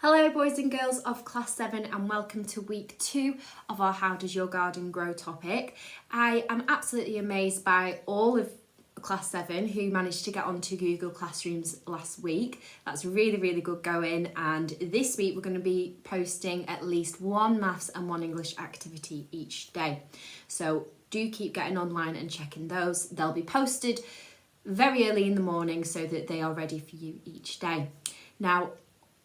Hello boys and girls of Class 7 and welcome to week 2 of our How Does Your Garden Grow topic. I am absolutely amazed by all of Class 7 who managed to get onto Google Classrooms last week. That's really good going, and this week we're going to be posting at least one maths and one English activity each day. So do keep getting online and checking those. They'll be posted very early in the morning so that they are ready for you each day. Now,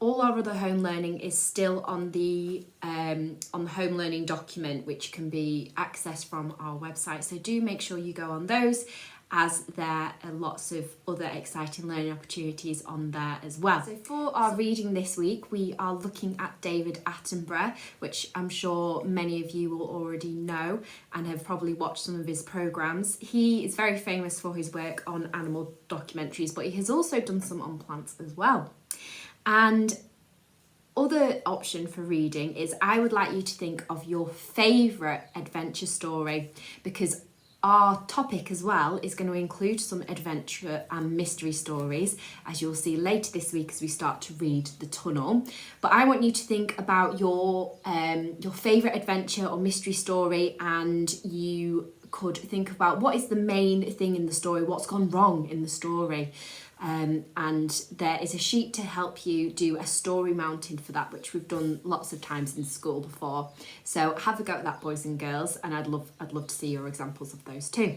all our other home learning is still on the home learning document, which can be accessed from our website. So do make sure you go on those, as there are lots of other exciting learning opportunities on there as well. So for our reading this week, we are looking at David Attenborough, which I'm sure many of you will already know and have probably watched some of his programmes. He is very famous for his work on animal documentaries, but he has also done some on plants as well. And other option for reading is I would like you to think of your favourite adventure story, because our topic as well is going to include some adventure and mystery stories, as you'll see later this week as we start to read The Tunnel. But I want you to think about your favourite adventure or mystery story, and you could think about what is the main thing in the story, what's gone wrong in the story. And there is a sheet to help you do a story mountain for that, which we've done lots of times in school before. So have a go at that, boys and girls, and I'd love to see your examples of those too.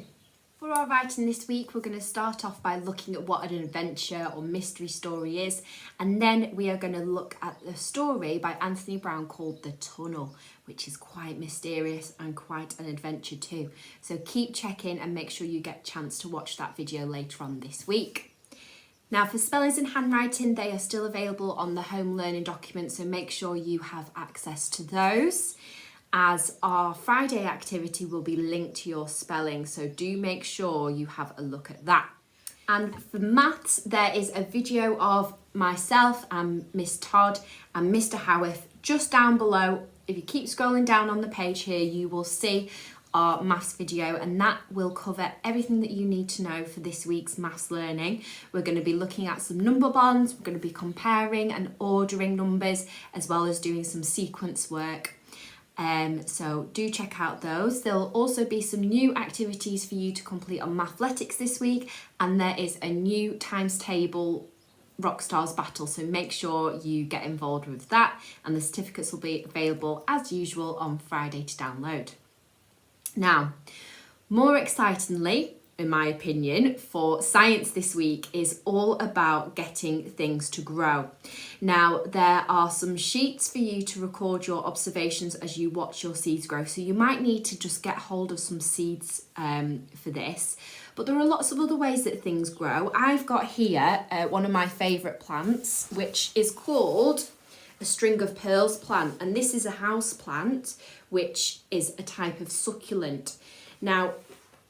For our writing this week, we're going to start off by looking at what an adventure or mystery story is, and then we are going to look at the story by Anthony Brown called The Tunnel, which is quite mysterious and quite an adventure too. So keep checking and make sure you get a chance to watch that video later on this week. Now for spellings and handwriting, they are still available on the home learning document, so make sure you have access to those, as our Friday activity will be linked to your spelling, so do make sure you have a look at that. And for maths, there is a video of myself and Miss Todd and Mr. Howarth just down below. If you keep scrolling down on the page here, you will see our maths video, and that will cover everything that you need to know for this week's maths learning. We're going to be looking at some number bonds, we're going to be comparing and ordering numbers, as well as doing some sequence work. So do check out those. There'll also be some new activities for you to complete on Mathletics this week, and there is a new times table Rockstars battle, so make sure you get involved with that, and the certificates will be available as usual on Friday to download. Now, more excitingly, in my opinion, for science this week is all about getting things to grow. Now, there are some sheets for you to record your observations as you watch your seeds grow, so you might need to just get hold of some seeds for this. But there are lots of other ways that things grow. I've got here one of my favourite plants, which is called a string of pearls plant, and this is a house plant, which is a type of succulent. Now,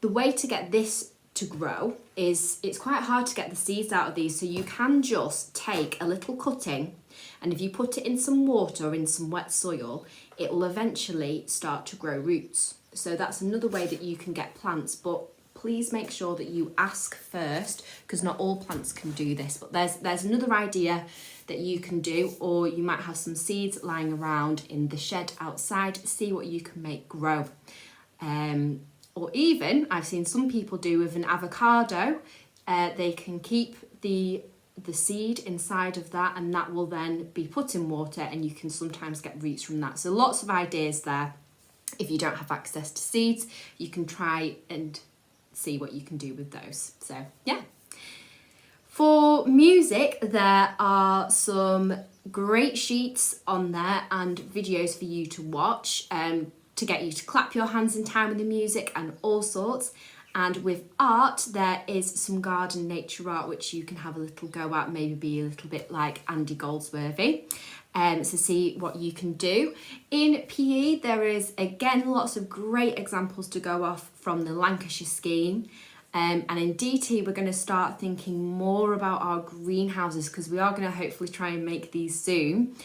the way to get this to grow is, it's quite hard to get the seeds out of these, so you can just take a little cutting, and if you put it in some water or in some wet soil, it will eventually start to grow roots. So that's another way that you can get plants, but please make sure that you ask first, because not all plants can do this. But there's another idea that you can do, or you might have some seeds lying around in the shed outside. See what you can make grow. Or even, I've seen some people do with an avocado. They can keep the seed inside of that, and that will then be put in water, and you can sometimes get roots from that. So lots of ideas there. If you don't have access to seeds, you can try and see what you can do with those. So yeah. For music, there are some great sheets on there and videos for you to watch to get you to clap your hands in time with the music and all sorts. And with art, there is some garden nature art which you can have a little go at, maybe be a little bit like Andy Goldsworthy. So see what you can do. In PE, there is again lots of great examples to go off from the Lancashire scheme. And in DT, we're going to start thinking more about our greenhouses, because we are going to hopefully try and make these soon.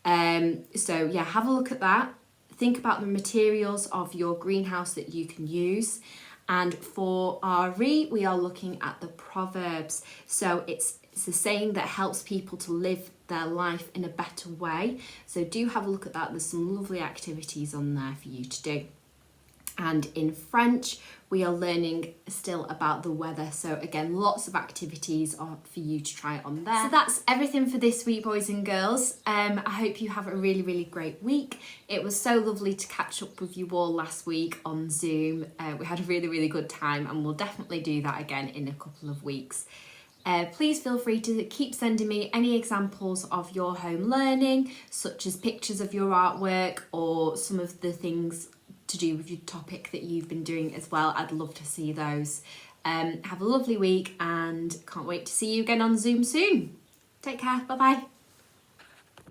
So yeah, have a look at that. Think about the materials of your greenhouse that you can use. And for RE, we are looking at the Proverbs. So it's It's a saying that helps people to live their life in a better way. So do have a look at that. There's some lovely activities on there for you to do. And in French, we are learning still about the weather. So again, lots of activities are for you to try on there. So that's everything for this week, boys and girls. I hope you have a really, really great week. It was so lovely to catch up with you all last week on Zoom. We had a really, really good time, and we'll definitely do that again in a couple of weeks. Please feel free to keep sending me any examples of your home learning, such as pictures of your artwork or some of the things to do with your topic that you've been doing as well. I'd love to see those. Have a lovely week and can't wait to see you again on Zoom soon. Take care. Bye bye.